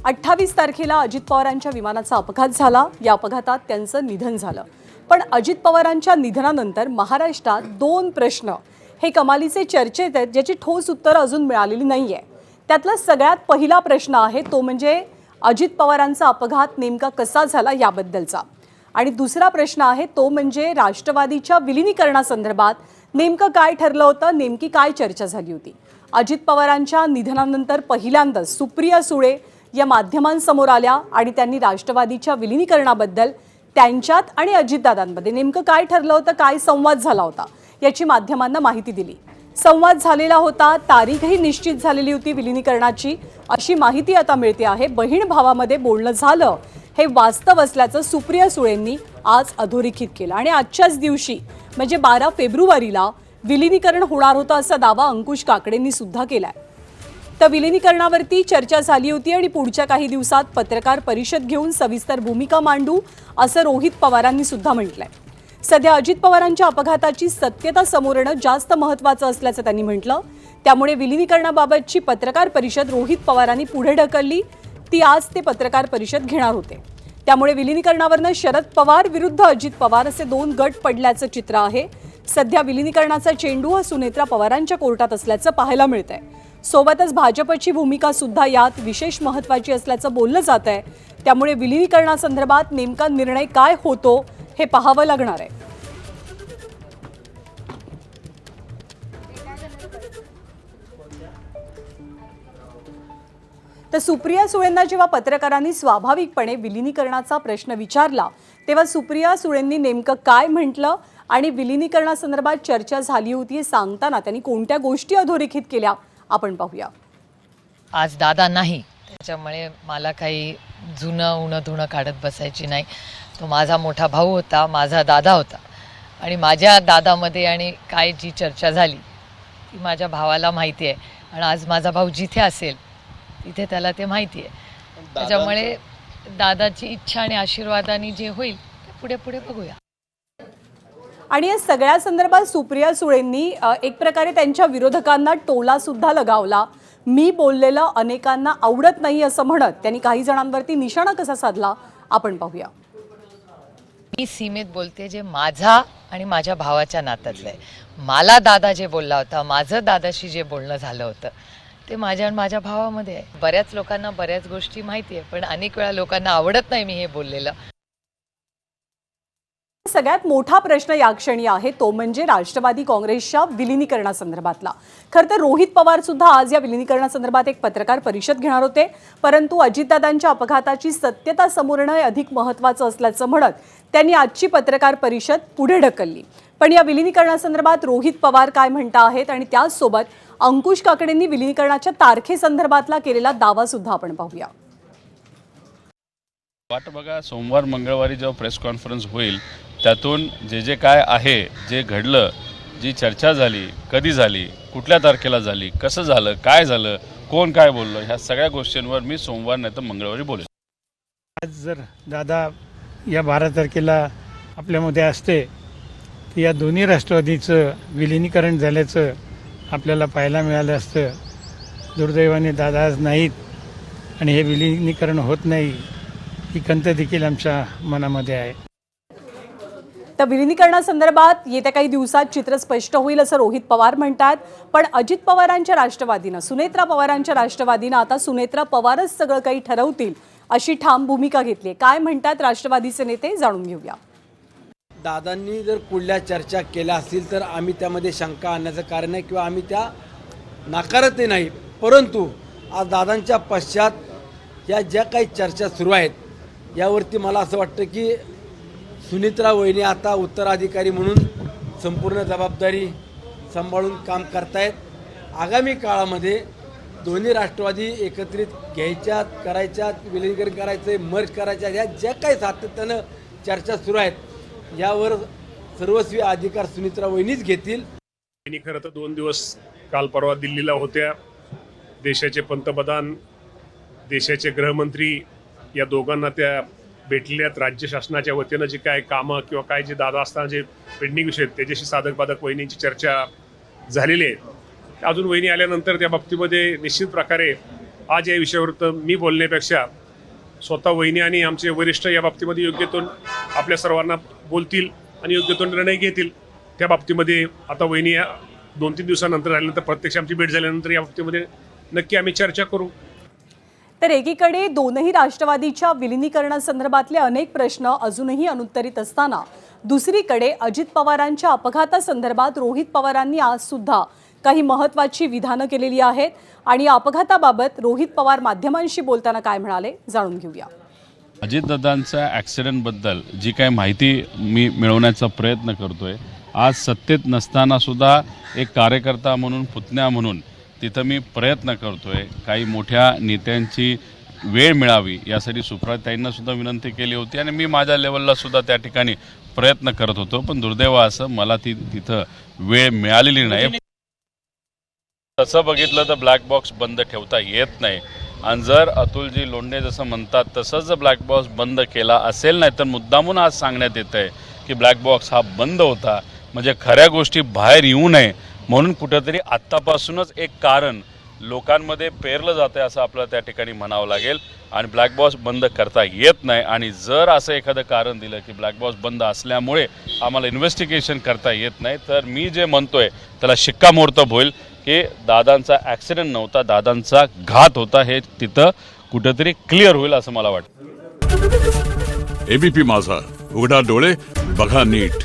28 तारखेला अजित पवारांच्या विमानाचा अपघात झाला। या अपघातात त्यांचं निधन झालं। पण अजित पवारांच्या निधनानंतर महाराष्ट्रात दोन प्रश्न हे कमालीचे चर्चेत आहेत, ज्याची ठोस उत्तरं अजून मिळालेली नाहीये। त्यातला सगळ्यात पहिला प्रश्न आहे तो म्हणजे अजित पवारांचा अपघात नेमका कसा झाला याबद्दलचा, आणि दुसरा प्रश्न आहे तो म्हणजे राष्ट्रवादीच्या विलीनीकरणासंदर्भात नेमकं काय ठरलं होतं, नेमकी काय चर्चा झाली होती। अजित पवारांच्या निधनानंतर पहिल्यांदाच सुप्रिया सुळे या माध्यमांसमोर आल्या आणि त्यांनी राष्ट्रवादीच्या विलीनीकरणाबद्दल त्यांच्यात आणि अजितदादांमध्ये नेमकं काय ठरलं होतं, काय संवाद झाला होता याची माध्यमांना माहिती दिली। संवाद झालेला होता, तारीखही निश्चित झालेली होती विलीनीकरणाची, अशी माहिती आता मिळते आहे। बहीण भावामध्ये बोलणं झालं हे वास्तव असल्याचं सुप्रिया सुळेंनी आज अधोरेखित केलं आणि आजच्याच दिवशी म्हणजे 12 फेब्रुवारीला विलीनीकरण होणार होतं असा दावा अंकुश काकडेंनी सुद्धा केलाय। तर विलीनीकरणावरती चर्चा झाली होती आणि पुढच्या काही दिवसात पत्रकार परिषद घेऊन सविस्तर भूमिका मांडू असं रोहित पवारांनी सुद्धा म्हटलंय। सध्या अजित पवारांच्या अपघाताची सत्यता समोर येणं जास्त महत्त्वाचं असल्याचं त्यांनी म्हटलं। त्यामुळे विलीनीकरणाबाबतची पत्रकार परिषद रोहित पवारांनी पुढे ढकलली, ती आज ते पत्रकार परिषद घेणार होते। त्यामुळे विलीनीकरणावरनं शरद पवार विरुद्ध अजित पवार असे दोन गट पडल्याचं चित्र आहे। सध्या विलीनीकरणाचा चेंडू हा सुनेत्रा पवारांच्या कोर्टात असल्याचं पाहायला मिळतंय। सोबतच भाजपची भूमिका सुद्धा यात विशेष महत्त्वाची असल्याचं बोललं जात आहे। त्यामुळे विलीनीकरणासंदर्भात नेमका निर्णय काय होतो हे पाहावं लागणार आहे। तर सुप्रिया सुळेंना जेव्हा पत्रकारांनी स्वाभाविकपणे विलीनीकरणाचा प्रश्न विचारला तेव्हा सुप्रिया सुळेंनी नेमकं काय म्हटलं आणि विलीनीकरणासंदर्भात चर्चा झाली होती हे सांगताना त्यांनी कोणत्या गोष्टी अधोरेखित केल्या आपण पाहूया। आज दादा नाही, त्याच्यामुळे मला काही जुनं उणं धुणं काढत बसायची नाही। तो माझा मोठा भाऊ होता, माझा दादा होता आणि माझ्या दादामध्ये आणि काय जी चर्चा झाली ती माझ्या भावाला माहिती आहे आणि आज माझा भाऊ जिथे असेल तिथे त्याला ते माहिती आहे। त्याच्यामुळे दादाची इच्छा आणि आशीर्वादाने जे होईल ते पुढे पुढे बघूया। आणि या सगळ्या संदर्भात सुप्रिया सुळेंनी एक प्रकारे त्यांच्या विरोधकांना टोला सुद्धा लगावला। मी बोललेलं अनेकांना आवडत नाही असं म्हणत त्यांनी काही जणांवरती निशाणा कसा साधला आपण पाहूया। मी सीमेत बोलते जे माझा आणि माझ्या भावाच्या नात्यातलं आहे। मला दादा जे बोलला होता, माझं दादाशी जे बोलणं झालं होतं ते माझ्या आणि माझ्या भावामध्ये आहे। बऱ्याच लोकांना बऱ्याच गोष्टी माहिती आहे, पण अनेक वेळा लोकांना आवडत नाही मी हे बोललेलं। सगळ्यात मोठा प्रश्न या क्षणी आहे तो म्हणजे राष्ट्रवादी काँग्रेसच्या विलीनीकरणासंदर्भातला। खरं तर रोहित पवार सुद्धा आज या विलीनीकरणासंदर्भात एक पत्रकार परिषद घेणार होते, परंतु अजितदादांच्या अपघाताची सत्यता समोर येणं हे अधिक महत्त्वाचं असल्याचं म्हणत त्यांनी आजची पत्रकार परिषद पुढे ढकलली। पण या विलीनीकरणासंदर्भात रोहित पवार काय म्हणता आहेत आणि त्याचसोबत अंकुश काकडेंनी विलीनीकरणाच्या तारखेसंदर्भातला केलेला दावा सुद्धा आपण पाहूया। वाट बघा, सोमवार मंगळवारी जेव्हा प्रेस कॉन्फरन्स होईल त्यातून जे जे काय आहे, जे घडलं, जी चर्चा झाली, कधी झाली, कुठल्या तारखेला झाली, कसं झालं, काय झालं, कोण काय बोललं, ह्या सगळ्या गोष्टींवर मी सोमवार नाही तर मंगळवारी बोलेन। आज जर दादा या 12 तारखेला आपल्यामध्ये असते तर या दोन्ही राष्ट्रवादीचं विलीनीकरण झाल्याचं आपल्याला पाहायला मिळालं असतं। दुर्दैवाने दादा आज नाहीत आणि हे विलीनीकरण होत नाही ही खंत देखील आमच्या मनामध्ये आहे। तर विलीनीकरणासंदर्भात येत्या काही दिवसात चित्र स्पष्ट होईल असं रोहित पवार म्हणतात। पण अजित पवारांच्या राष्ट्रवादीनं, सुनेत्रा पवारांच्या राष्ट्रवादीनं आता सुनेत्रा पवारच सगळं काही ठरवतील अशी ठाम भूमिका घेतली। काय म्हणतात राष्ट्रवादीचे नेते जाणून घेऊया। दादांनी जर कुठल्या चर्चा केल्या असतील तर आम्ही त्यामध्ये शंका आणण्याचं कारण नाही किंवा आम्ही त्या नाकारतही नाही, परंतु आज दादांच्या पश्चात या ज्या काही चर्चा सुरू आहेत यावरती मला असं वाटतं की सुनेत्रा वहिनी आता उत्तराधिकारी म्हणून संपूर्ण जबाबदारी सांभाळून काम करतायत। आगामी काळामध्ये दोन्ही राष्ट्रवादी एकत्रित घ्यायच्यात, करायच्यात, विलीनीकरण करायचं, मर्ज करायच्या, या ज्या काही सातत्यानं चर्चा सुरू आहेत यावर सर्वस्वी अधिकार सुनेत्रा वहिनीच घेतील। वहिनी खरं तर 2 दिवस काल परवा दिल्लीला होत्या। देशाचे पंतप्रधान, देशाचे गृहमंत्री या दोघांना त्या भेटलेल्यात। राज्य शासनाच्या वतीनं जे काय कामं किंवा काय जे दादा असताना जे पेंडिंग विषय आहेत त्याच्याशी साधक बाधक वहिनींची चर्चा झालेली आहे। अजून वहिनी आल्यानंतर त्या बाबतीमध्ये निश्चित प्रकारे आज या विषयावर तर मी बोलण्यापेक्षा स्वतः वहिनी आणि आमचे वरिष्ठ या बाबतीमध्ये योग्य तो आपल्या सर्वांना बोलतील आणि योग्य तो निर्णय घेतील. त्या बाबतीमध्ये आता वहिनी 2-3 दिवसानंतर झाल्यानंतर प्रत्यक्ष आमची भेट झाल्यानंतर या बाबतीमध्ये नक्की आम्ही चर्चा करू. तर एकीकडे दोनही राष्ट्रवादीच्या विलिनीकरणासंदर्भातले अनेक प्रश्न अजूनही अनुत्तरित असताना दुसरीकडे अजित पवारांच्या अपघातासंदर्भात रोहित पवारांनी आज सुद्धा काही महत्त्वाची विधानं केलेली आहेत आणि या अपघाताबाबत रोहित पवार माध्यमांशी बोलताना काय म्हणाले जाणून घेऊया. अजितदादांच्या ॲक्सिडेंटबद्दल जी काही माहिती मी मिळवण्याचा प्रयत्न करतोय, आज सत्तेत नसताना सुद्धा एक कार्यकर्ता म्हणून, पुतण्या म्हणून तिथं मी प्रयत्न करतोय. काही मोठ्या नेत्यांची वेळ मिळावी यासाठी सुप्रियाताईंना सुद्धा विनंती केली होती आणि मी माझ्या लेवलला सुद्धा त्या ठिकाणी प्रयत्न करत होतो. पण दुर्दैव असं मला तिथं वेळ मिळालेली नाही. तसं बघितलं तर ब्लॅक बॉक्स बंद ठेवता येत नाही आणि जर अतुलजी लोंढे जसं म्हणतात तसंच जर ब्लॅक बॉक्स बंद केला असेल, नाही तर मुद्दामून आज सांगण्यात येतं आहे की ब्लॅक बॉक्स हा बंद होता म्हणजे खऱ्या गोष्टी बाहेर येऊ नये म्हणून कुठंतरी आत्तापासूनच एक कारण लोकांमध्ये पेरलं जातं आहे असं आपल्याला त्या ठिकाणी म्हणावं लागेल. आणि ब्लॅक बॉक्स बंद करता येत नाही आणि जर असं एखादं कारण दिलं की ब्लॅक बॉक्स बंद असल्यामुळे आम्हाला इन्व्हेस्टिगेशन करता येत नाही, तर मी जे म्हणतोय त्याला शिक्कामोर्तब होईल की दादांचा ॲक्सिडेंट नव्हता, दादांचा घात होता, हे तिथं कुठेतरी क्लिअर होईल असं मला वाटतं. एबीपी माझा, उघडा डोळे बघा नीट.